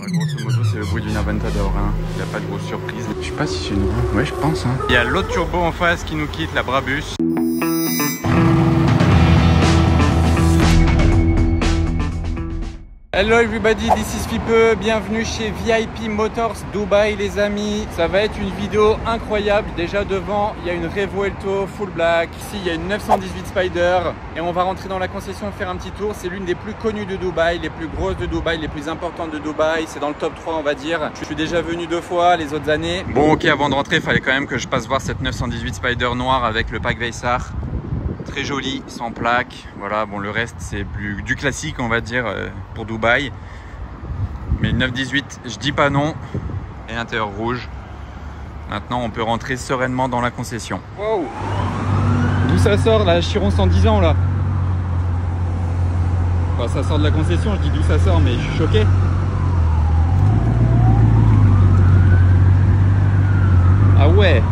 Bah, grosso modo, c'est le bruit d'une Aventador. Hein. Il n'y a pas de grosse surprise. Je sais pas si c'est nouveau. Ouais, je pense. Hein. Il y a l'autre turbo en face qui nous quitte, la Brabus. Hello everybody, this is Fipe, bienvenue chez VIP Motors Dubaï les amis. Ça va être une vidéo incroyable. Déjà devant, il y a une Revuelto full black. Ici, il y a une 918 Spider. Et on va rentrer dans la concession et faire un petit tour. C'est l'une des plus connues de Dubaï, les plus grosses de Dubaï, les plus importantes de Dubaï. C'est dans le top 3 on va dire. Je suis déjà venu 2 fois les autres années. Bon ok, avant de rentrer, il fallait quand même que je passe voir cette 918 Spider noire avec le pack Veysar. Très joli, sans plaque. Voilà, bon le reste c'est plus du classique on va dire pour Dubaï. Mais le 918, je dis pas non. Et intérieur rouge. Maintenant on peut rentrer sereinement dans la concession. Wow. D'où ça sort la Chiron 110 ans là? Enfin, ça sort de la concession, je dis d'où ça sort mais je suis choqué. Ah ouais,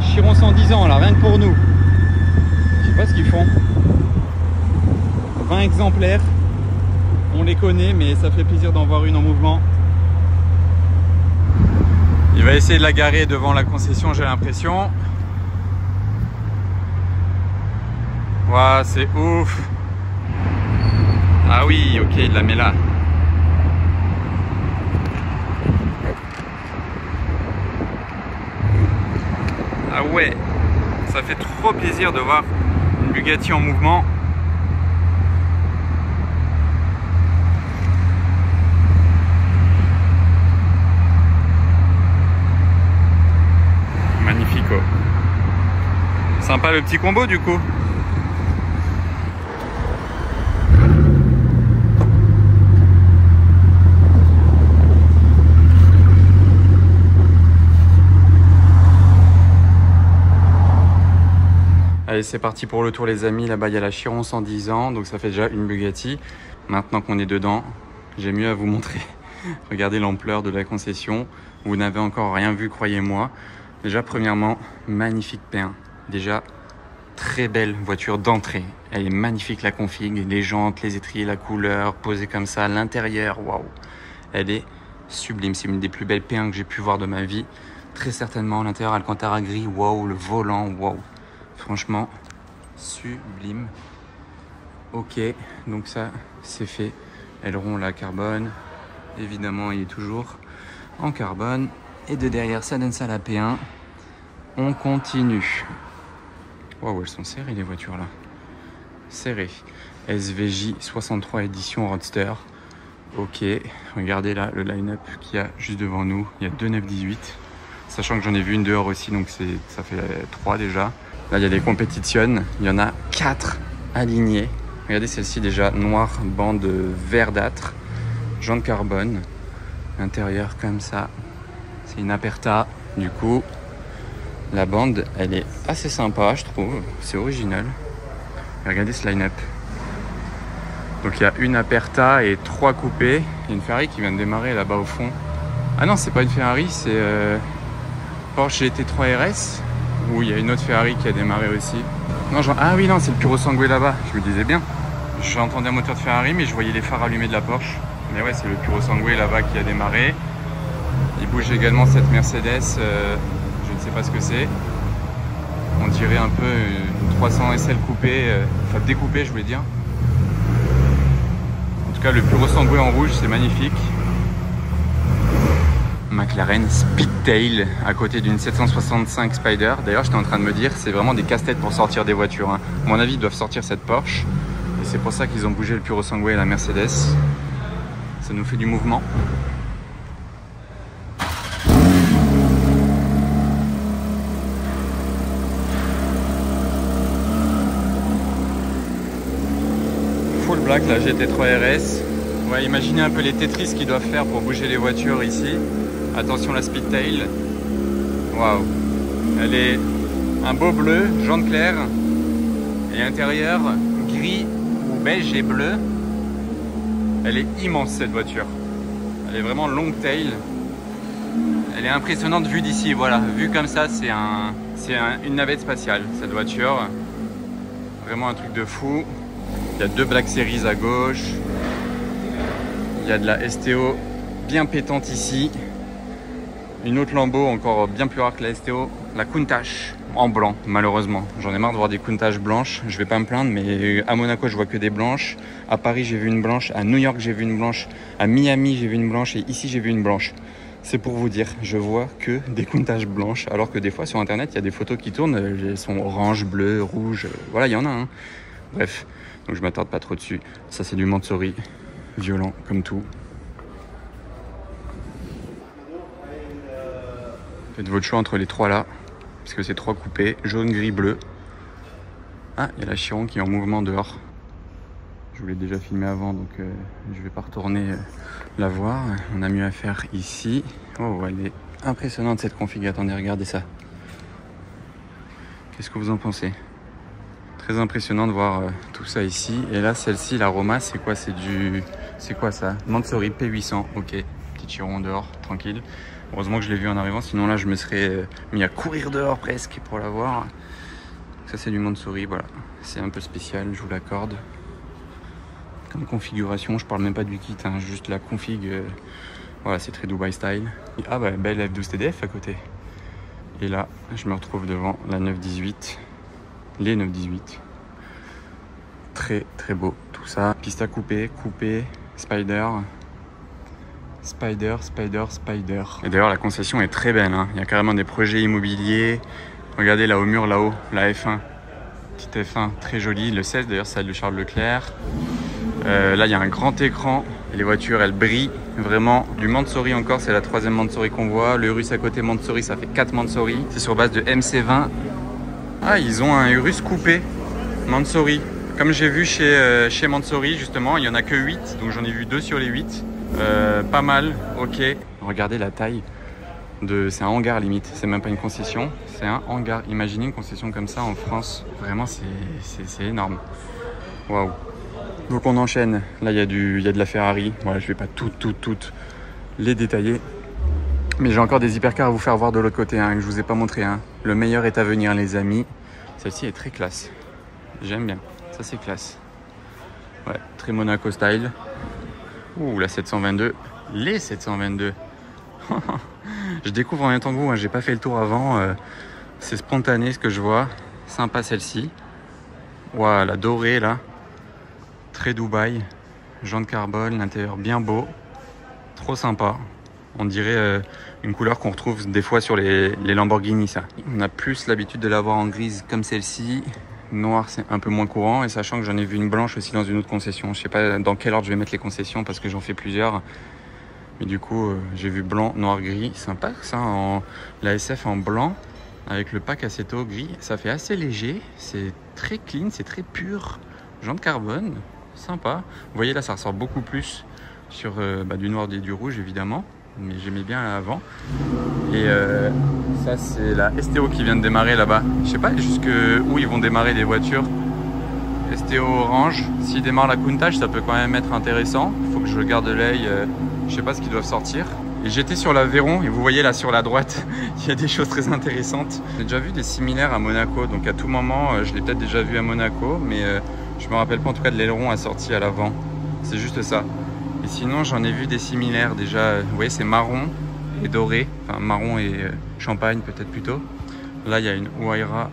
Chiron 110 ans là, rien que pour nous. Je sais pas ce qu'ils font. 20 exemplaires. On les connaît, mais ça fait plaisir d'en voir une en mouvement. Il va essayer de la garer devant la concession, j'ai l'impression. Waouh, c'est ouf. Ah oui, ok, il la met là. Ah ouais, ça fait trop plaisir de voir une Bugatti en mouvement. Magnifico. Sympa le petit combo du coup. Allez, c'est parti pour le tour les amis. Là-bas il y a la Chiron 110 ans, donc ça fait déjà une Bugatti. Maintenant qu'on est dedans, j'ai mieux à vous montrer. Regardez l'ampleur de la concession. Vous n'avez encore rien vu, croyez-moi. Déjà premièrement, magnifique P1. Déjà très belle voiture d'entrée. Elle est magnifique la config, les jantes, les étriers, la couleur, posée comme ça, l'intérieur, waouh. Elle est sublime, c'est une des plus belles P1 que j'ai pu voir de ma vie. Très certainement l'intérieur Alcantara gris, waouh, le volant, waouh. Franchement, sublime. Ok, donc ça c'est fait. Aileron la carbone, évidemment il est toujours en carbone. Et de derrière ça donne ça la P1. On continue. Waouh, elles sont serrées les voitures là. Serrées. SVJ 63 édition Roadster. Ok, regardez là le line-up qu'il y a juste devant nous. Il y a deux 918. Sachant que j'en ai vu une dehors aussi, donc ça fait 3 déjà. Là, il y a des compétitions. Il y en a 4 alignées. Regardez celle-ci déjà, noire, bande verdâtre, jantes carbone, intérieur comme ça. C'est une Aperta. Du coup, la bande, elle est assez sympa, je trouve. C'est original. Et regardez ce line-up. Donc, il y a une Aperta et 3 coupés. Il y a une Ferrari qui vient de démarrer là-bas au fond. Ah non, c'est pas une Ferrari, c'est Porsche GT3 RS. Où il y a une autre Ferrari qui a démarré aussi. Non, ah oui, non, c'est le Puro Sangue là-bas, je me disais bien. J'entendais un moteur de Ferrari, mais je voyais les phares allumés de la Porsche. Mais ouais, c'est le Puro Sangue là-bas qui a démarré. Il bouge également cette Mercedes, je ne sais pas ce que c'est. On dirait un peu une 300 SL coupée, enfin découpée, je voulais dire. En tout cas, le Puro Sangue en rouge, c'est magnifique. McLaren Speedtail à côté d'une 765 Spider. D'ailleurs, j'étais en train de me dire, c'est vraiment des casse-têtes pour sortir des voitures. Hein. À mon avis, ils doivent sortir cette Porsche. Et c'est pour ça qu'ils ont bougé le Puro Sangue et la Mercedes. Ça nous fait du mouvement. Full black, la GT3 RS. Ouais, imaginez un peu les Tetris qu'ils doivent faire pour bouger les voitures ici. Attention la Speedtail. Waouh. Elle est un beau bleu, jaune clair. Et intérieur gris ou beige et bleu. Elle est immense cette voiture. Elle est vraiment long tail. Elle est impressionnante vue d'ici. Voilà, vue comme ça, c'est une navette spatiale cette voiture. Vraiment un truc de fou. Il y a 2 Black Series à gauche. Il y a de la STO bien pétante ici. Une autre Lambo encore bien plus rare que la STO, la Countach en blanc malheureusement. J'en ai marre de voir des Countach blanches, je vais pas me plaindre, mais à Monaco je vois que des blanches. À Paris j'ai vu une blanche, à New York j'ai vu une blanche, à Miami j'ai vu une blanche et ici j'ai vu une blanche. C'est pour vous dire, je vois que des Countach blanches, alors que des fois sur internet il y a des photos qui tournent, elles sont orange, bleu, rouge, voilà il y en a hein. Bref, donc je m'attarde pas trop dessus. Ça c'est du Mansory, violent comme tout. Faites votre choix entre les trois là, parce que c'est trois coupés, jaune, gris, bleu. Ah, il y a la Chiron qui est en mouvement dehors. Je vous l'ai déjà filmé avant, donc je vais pas retourner la voir. On a mieux à faire ici. Oh, elle est impressionnante cette config. Attendez, regardez ça. Qu'est-ce que vous en pensez? Très impressionnant de voir tout ça ici. Et là, celle-ci, l'aroma, c'est quoi? C'est quoi ça? Mansory P800. Ok, petit Chiron dehors, tranquille. Heureusement que je l'ai vu en arrivant, sinon là je me serais mis à courir dehors presque pour la voir. Ça c'est du Mansory, voilà. C'est un peu spécial, je vous l'accorde. Comme configuration, je parle même pas du kit, hein, juste la config. Voilà, c'est très Dubai style. Ah bah, belle F12 TDF à côté. Et là, je me retrouve devant la 918. Les 918. Très très beau tout ça. Pista coupé, Spider. Spider. Et d'ailleurs la concession est très belle, hein. Il y a carrément des projets immobiliers. Regardez là au mur là-haut, la F1. Petite F1 très jolie. Le 16 d'ailleurs, celle de Charles Leclerc. Là il y a un grand écran. Et les voitures elles brillent. Vraiment du Mansory encore, c'est la troisième Mansory qu'on voit. Le Urus à côté Mansory, ça fait 4 Mansory. C'est sur base de MC20. Ah, ils ont un Urus coupé Mansory. Comme j'ai vu chez Mansory justement, il n'y en a que 8. Donc j'en ai vu 2 sur les 8. Pas mal, ok. Regardez la taille c'est un hangar limite, c'est même pas une concession, c'est un hangar. Imaginez une concession comme ça en France, vraiment c'est énorme. Waouh. Donc on enchaîne, là il y a de la Ferrari, voilà, je vais pas toutes les détailler. Mais j'ai encore des hypercars à vous faire voir de l'autre côté, hein, que je vous ai pas montré. Hein. Le meilleur est à venir les amis. Celle-ci est très classe, j'aime bien, ça c'est classe. Ouais, très Monaco style. Ouh, la 722, les 722. Je découvre en même temps que vous, hein, j'ai pas fait le tour avant. C'est spontané ce que je vois. Sympa celle-ci. Ouah, la dorée là. Très Dubaï. Jantes carbone, l'intérieur bien beau. Trop sympa. On dirait une couleur qu'on retrouve des fois sur les Lamborghini, ça. On a plus l'habitude de l'avoir en grise comme celle-ci. Noir c'est un peu moins courant, et sachant que j'en ai vu une blanche aussi dans une autre concession. Je sais pas dans quel ordre je vais mettre les concessions parce que j'en fais plusieurs, mais du coup j'ai vu blanc, noir, gris. Sympa ça, la SF en blanc avec le pack Assetto gris, ça fait assez léger, c'est très clean, c'est très pur. Jantes carbone, sympa. Vous voyez là, ça ressort beaucoup plus sur du noir et du rouge évidemment, mais j'aimais bien avant. Et ça c'est la STO qui vient de démarrer là-bas. Je sais pas jusqu'où ils vont démarrer les voitures. STO orange. S'ils démarrent la Countach, ça peut quand même être intéressant. Il faut que je garde l'œil. Je sais pas ce qu'ils doivent sortir. Et j'étais sur la Veyron et vous voyez là sur la droite, il y a des choses très intéressantes. J'ai déjà vu des similaires à Monaco, donc à tout moment, je l'ai peut-être déjà vu à Monaco, mais je me rappelle pas en tout cas de l'aileron assorti à l'avant. C'est juste ça. Et sinon, j'en ai vu des similaires déjà. Vous voyez, c'est marron et doré, enfin marron et champagne peut-être plutôt. Là, il y a une Huayra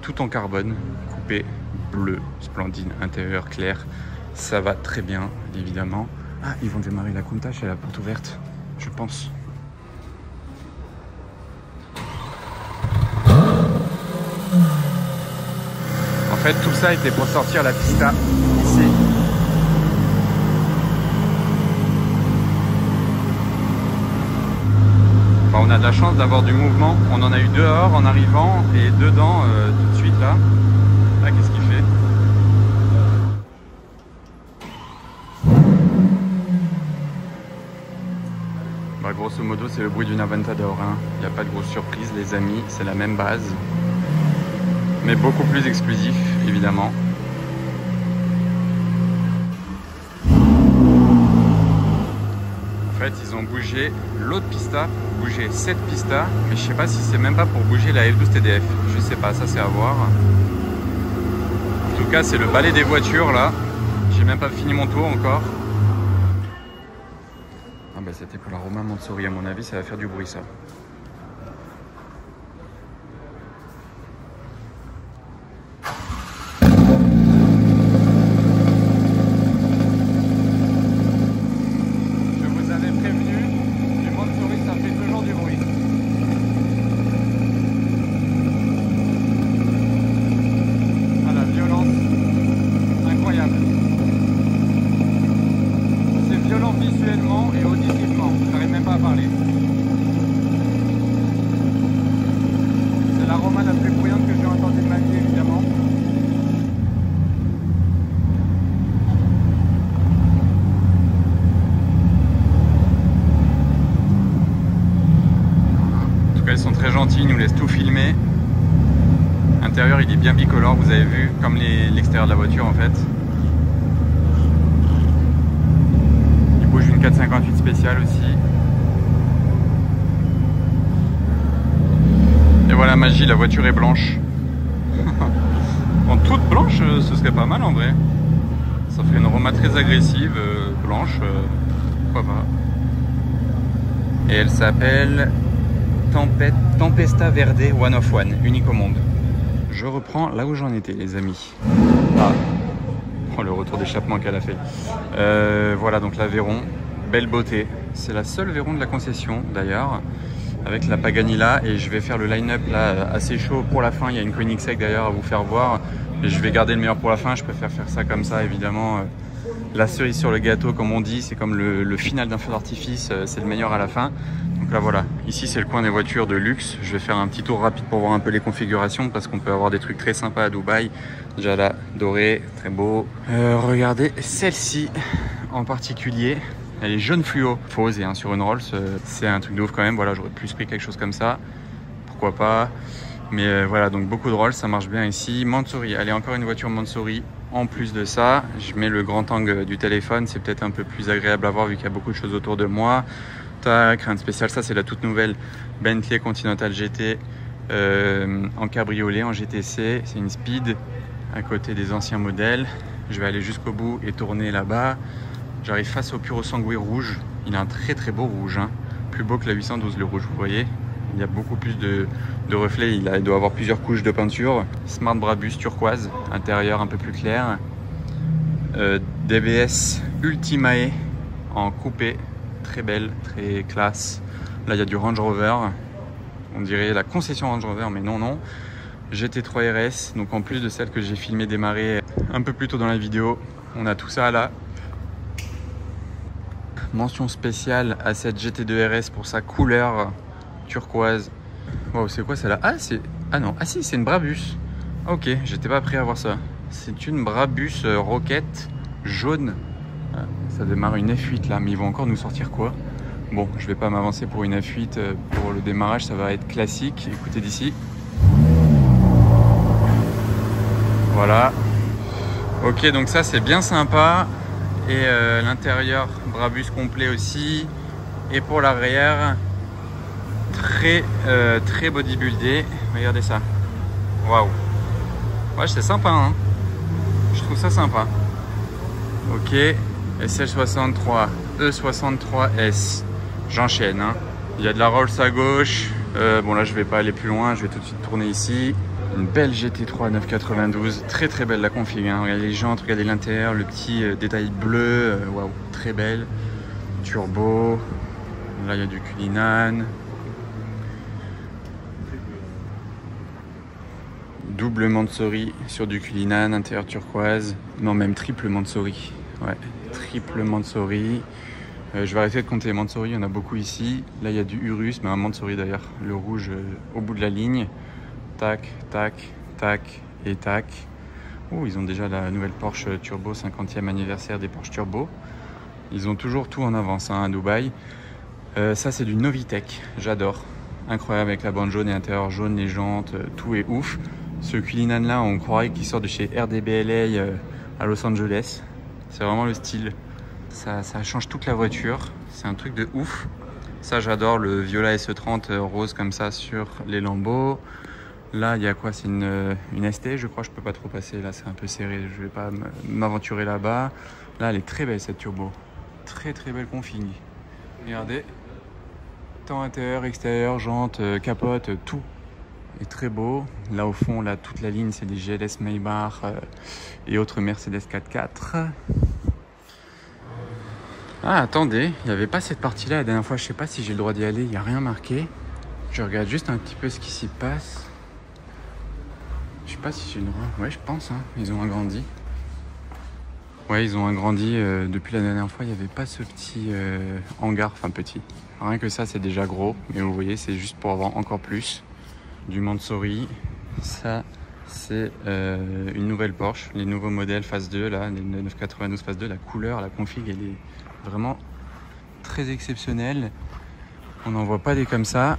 tout en carbone, coupée, bleu, splendide, intérieur clair. Ça va très bien, évidemment. Ah, ils vont démarrer la Countach et la porte ouverte, je pense. En fait, tout ça était pour sortir la pista ici. Enfin, on a de la chance d'avoir du mouvement. On en a eu dehors en arrivant et dedans tout de suite là. Là, qu'est-ce qu'il fait? Bah, grosso modo, c'est le bruit d'une Aventador. Hein. Il n'y a pas de grosse surprise, les amis. C'est la même base. Mais beaucoup plus exclusif, évidemment. En fait, ils ont bougé l'autre pista, bougé cette pista, mais je sais pas si c'est même pas pour bouger la F12 TDF. Je sais pas, ça c'est à voir. En tout cas, c'est le balai des voitures là. J'ai même pas fini mon tour encore. Ah bah bah, c'était pour la Roma Mansouri, à mon avis, ça va faire du bruit ça. Visuellement et auditivement, je n'arrive même pas à parler. C'est la Roma la plus bruyante que j'ai entendue de ma vie, évidemment. En tout cas, ils sont très gentils, ils nous laissent tout filmer. L'intérieur, il est bien bicolore, vous avez vu, comme l'extérieur de la voiture en fait. 458 spécial aussi. Et voilà, magie, la voiture est blanche. En toute blanche, ce serait pas mal en vrai. Ça ferait une Roma très agressive, blanche, pourquoi pas. Et elle s'appelle Tempesta Verde One of One, unique au monde. Je reprends là où j'en étais, les amis. Ah. Oh, le retour d'échappement qu'elle a fait. Voilà donc la Veyron. Belle beauté, c'est la seule Veyron de la concession d'ailleurs, avec la Pagani là, et je vais faire le line-up là assez chaud pour la fin. Il y a une Koenigsegg d'ailleurs à vous faire voir, et je vais garder le meilleur pour la fin. Je préfère faire ça comme ça évidemment. La cerise sur le gâteau comme on dit, c'est comme le final d'un feu d'artifice, c'est le meilleur à la fin. Donc là voilà, ici c'est le coin des voitures de luxe. Je vais faire un petit tour rapide pour voir un peu les configurations, parce qu'on peut avoir des trucs très sympas à Dubaï. Déjà là, doré, très beau. Regardez celle-ci en particulier. Elle est jaune fluo, faut oser hein, sur une Rolls, c'est un truc de ouf quand même. Voilà, j'aurais plus pris quelque chose comme ça, pourquoi pas. Mais voilà, donc beaucoup de Rolls, ça marche bien ici. Mansouri, allez, encore une voiture Mansouri. En plus de ça, je mets le grand angle du téléphone, c'est peut-être un peu plus agréable à voir vu qu'il y a beaucoup de choses autour de moi. Tac, rien de spécial, ça c'est la toute nouvelle Bentley Continental GT en cabriolet, en GTC. C'est une Speed à côté des anciens modèles. Je vais aller jusqu'au bout et tourner là-bas. J'arrive face au Puro Sangue rouge. Il a un très très beau rouge, hein. Plus beau que la 812 le rouge, vous voyez. Il y a beaucoup plus de reflets, il doit avoir plusieurs couches de peinture. Smart Brabus turquoise, intérieur un peu plus clair. DBS Ultimae en coupé, très belle, très classe. Là il y a du Range Rover, on dirait la concession Range Rover, mais non. GT3 RS, donc en plus de celle que j'ai filmé démarrer un peu plus tôt dans la vidéo, on a tout ça là. Mention spéciale à cette GT2 RS pour sa couleur turquoise. Wow, c'est quoi celle-là? Ah si, c'est une Brabus. Ok, j'étais pas prêt à voir ça. C'est une Brabus Rocket jaune. Ça démarre une F8 là, mais ils vont encore nous sortir quoi? Bon, je vais pas m'avancer pour une F8. Pour le démarrage, ça va être classique. Écoutez d'ici. Voilà. Ok, donc ça c'est bien sympa. Et l'intérieur Brabus complet aussi. Et pour l'arrière, très bodybuildé. Regardez ça. Waouh. Ouais, c'est sympa, hein. Je trouve ça sympa. Ok. SL63, E63S. J'enchaîne, hein. Il y a de la Rolls à gauche. Bon là je vais pas aller plus loin, je vais tout de suite tourner ici. Une belle GT3 992, très belle la config, hein. Regardez les jantes, regardez l'intérieur, le petit détail bleu, waouh, très belle. Turbo, là il y a du Cullinan. Double Mansouri sur du Cullinan, intérieur turquoise, non même triple Mansouri, ouais, triple Mansouri. Je vais arrêter de compter les Mansouri, il y en a beaucoup ici. Là il y a du Urus, mais un Mansouri d'ailleurs, le rouge au bout de la ligne. Tac, tac, tac et tac. Oh, ils ont déjà la nouvelle Porsche Turbo, 50e anniversaire des Porsche Turbo. Ils ont toujours tout en avance hein, à Dubaï. Ça c'est du Novitec, j'adore. Incroyable avec la bande jaune et l'intérieur jaune, les jantes, tout est ouf. Ce Cullinan là, on croirait qu'il sort de chez RDBLA à Los Angeles. C'est vraiment le style. Ça change toute la voiture. C'est un truc de ouf. Ça j'adore, le Viola SE30 rose comme ça sur les lambeaux. Là, il y a quoi? C'est une ST, je crois. Je peux pas trop passer. Là, c'est un peu serré. Je vais pas m'aventurer là-bas. Là, elle est très belle, cette turbo. Très belle config. Regardez. Temps intérieur, extérieur, jantes, capote, tout est très beau. Là au fond, là toute la ligne, c'est des GLS Maybach et autres Mercedes 4x4. Ah, attendez, il n'y avait pas cette partie-là la dernière fois. Je sais pas si j'ai le droit d'y aller, il n'y a rien marqué. Je regarde juste un petit peu ce qui s'y passe. Je sais pas si j'ai le droit. Ouais, je pense, hein. Ils ont agrandi. Ouais, ils ont agrandi. Depuis la dernière fois, il n'y avait pas ce petit hangar. Enfin, petit. Rien que ça, c'est déjà gros. Mais vous voyez, c'est juste pour avoir encore plus. Du Mansory. Ça, c'est une nouvelle Porsche. Les nouveaux modèles phase 2, là, les 992 phase 2. La couleur, la config, elle est vraiment très exceptionnelle. On n'en voit pas des comme ça.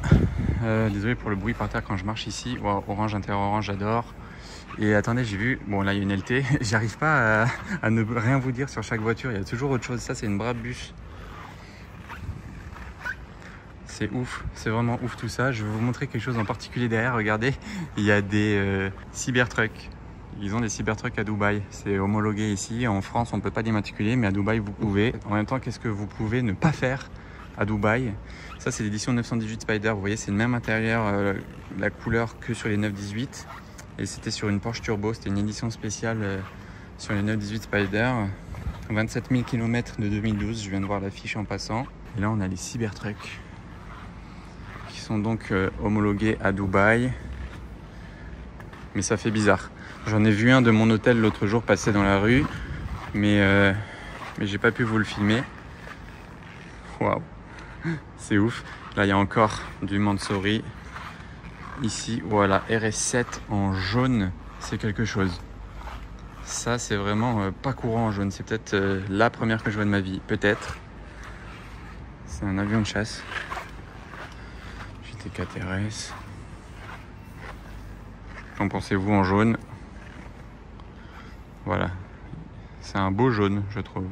Désolé pour le bruit par terre quand je marche ici. Wow, orange, intérieur orange, j'adore. Et attendez, j'ai vu, bon là il y a une LT, j'arrive pas à ne rien vous dire sur chaque voiture, il y a toujours autre chose. Ça c'est une Brabus. C'est ouf, c'est vraiment ouf tout ça. Je vais vous montrer quelque chose en particulier derrière, regardez. Il y a des Cybertruck. Ils ont des Cybertruck à Dubaï. C'est homologué ici. En France, on ne peut pas d'immatriculer, mais à Dubaï, vous pouvez. En même temps, qu'est-ce que vous pouvez ne pas faire à Dubaï? Ça, c'est l'édition 918 Spider. Vous voyez, c'est le même intérieur, la couleur que sur les 918. Et c'était sur une Porsche Turbo. C'était une édition spéciale sur les 918 Spider. 27 000 km de 2012. Je viens de voir l'affiche en passant. Et là, on a les Cybertruck qui sont donc homologués à Dubaï. Mais ça fait bizarre. J'en ai vu un de mon hôtel l'autre jour passer dans la rue. Mais j'ai pas pu vous le filmer. Waouh, c'est ouf. Là, il y a encore du Mansory. Ici, voilà, RS7 en jaune, c'est quelque chose. Ça, c'est vraiment pas courant en jaune. C'est peut-être la première que je vois de ma vie, peut-être. C'est un avion de chasse. JT4 RS. Qu'en pensez-vous en jaune? Voilà. C'est un beau jaune, je trouve.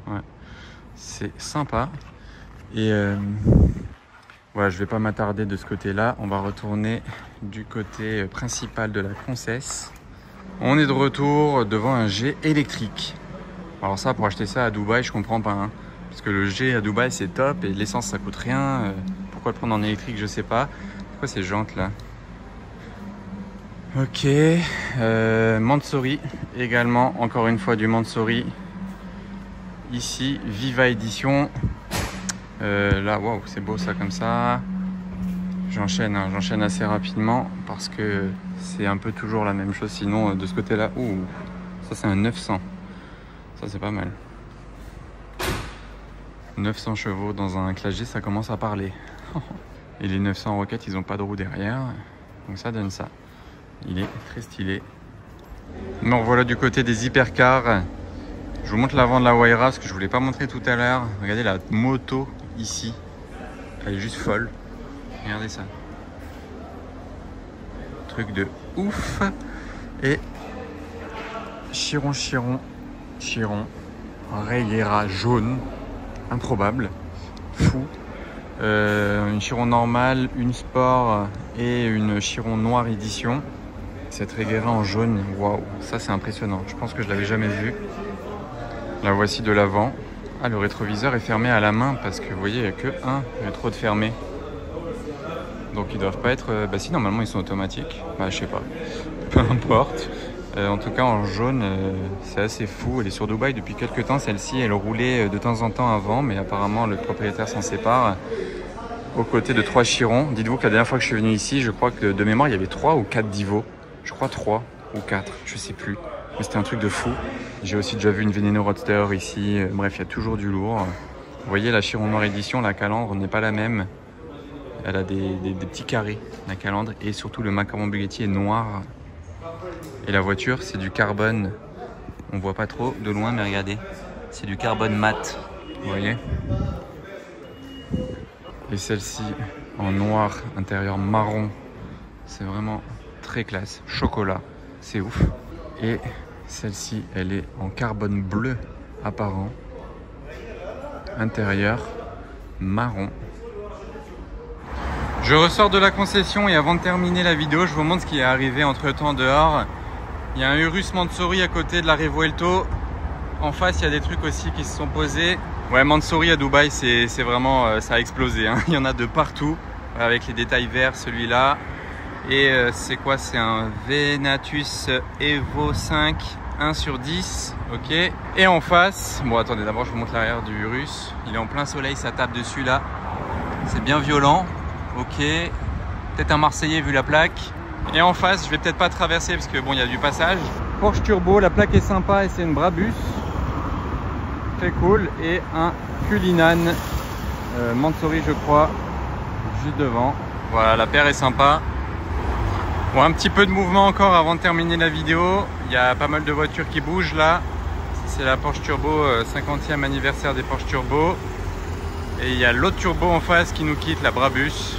Ouais. C'est sympa. Et voilà, je vais pas m'attarder de ce côté-là. On va retourner du côté principal de la Concesse. On est de retour devant un G électrique. Alors ça, pour acheter ça à Dubaï, je comprends pas. Hein. Parce que le G à Dubaï, c'est top et l'essence, ça coûte rien. Pourquoi le prendre en électrique, je sais pas. Pourquoi ces jantes là? Ok. Mansory également. Encore une fois, du Mansory. Ici, Viva Edition. Là, waouh, c'est beau ça comme ça. J'enchaîne, hein, j'enchaîne assez rapidement parce que c'est un peu toujours la même chose. Sinon, de ce côté-là, ouh, ça c'est un 900. Ça c'est pas mal. 900 chevaux dans un Classe G, ça commence à parler. Et les 900 Rocket, ils ont pas de roue derrière. Donc ça donne ça. Il est très stylé. Me revoilà du côté des hypercars. Je vous montre l'avant de la Huayra parce que je voulais pas montrer tout à l'heure. Regardez la moto ici. Elle est juste folle. Regardez ça. Truc de ouf. Et Chiron, Rayera jaune. Improbable. Fou. Une Chiron normale, une sport et une Chiron noire édition. Cette Rayera en jaune, waouh, ça c'est impressionnant. Je pense que je l'avais jamais vu. La voici de l'avant. Ah, le rétroviseur est fermé à la main parce que vous voyez, il n'y a que un rétro de fermé. Donc ils doivent pas être... Bah si, normalement ils sont automatiques. Bah je sais pas. Peu importe. En tout cas en jaune, c'est assez fou. Elle est sur Dubaï depuis quelques temps. Celle-ci, elle roulait de temps en temps avant. Mais apparemment le propriétaire s'en sépare. Aux côtés de 3 Chirons. Dites-vous que la dernière fois que je suis venu ici, je crois que de mémoire il y avait 3 ou 4 Divo. Je crois 3 ou 4, je sais plus. Mais c'était un truc de fou. J'ai aussi déjà vu une Veneno Roadster ici. Bref, il y a toujours du lourd. Vous voyez, la Chiron Noire Édition, la calandre n'est pas la même. Elle a des petits carrés, la calandre. Et surtout, le macaron Bugatti est noir. Et la voiture, c'est du carbone. On voit pas trop de loin, mais regardez. C'est du carbone mat. Vous voyez? Et celle-ci, en noir, intérieur marron. C'est vraiment très classe. Chocolat. C'est ouf. Et celle-ci, elle est en carbone bleu apparent. Intérieur marron. Je ressors de la concession et avant de terminer la vidéo, je vous montre ce qui est arrivé entre temps dehors. Il y a un Urus Mansory à côté de la Revuelto. En face, il y a des trucs aussi qui se sont posés. Ouais, Mansouri à Dubaï, c'est vraiment, ça a explosé, hein. Il y en a de partout, avec les détails verts, celui-là. Et c'est quoi? C'est un Venatus Evo 5, 1 sur 10, ok. Et en face, bon attendez, d'abord je vous montre l'arrière du Russe. Il est en plein soleil, ça tape dessus là. C'est bien violent, ok. Peut-être un Marseillais vu la plaque. Et en face, je vais peut-être pas traverser parce que bon, il y a du passage. Porsche Turbo, la plaque est sympa et c'est une Brabus. Très cool. Et un Cullinan Mansouri, je crois, juste devant. Voilà, la paire est sympa. Bon, un petit peu de mouvement encore avant de terminer la vidéo. Il y a pas mal de voitures qui bougent là. C'est la Porsche Turbo, 50e anniversaire des Porsche Turbo. Et il y a l'autre Turbo en face qui nous quitte, la Brabus.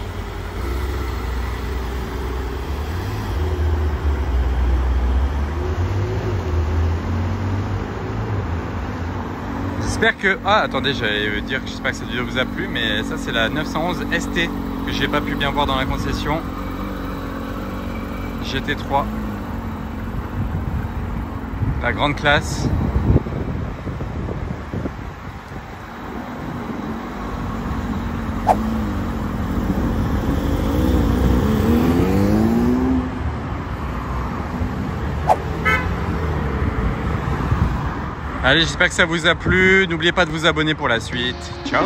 J'espère que... Ah, attendez, j'allais dire que j'espère que cette vidéo vous a plu, mais ça c'est la 911 ST que j'ai pas pu bien voir dans la concession. GT3. La grande classe. Allez, j'espère que ça vous a plu. N'oubliez pas de vous abonner pour la suite. Ciao!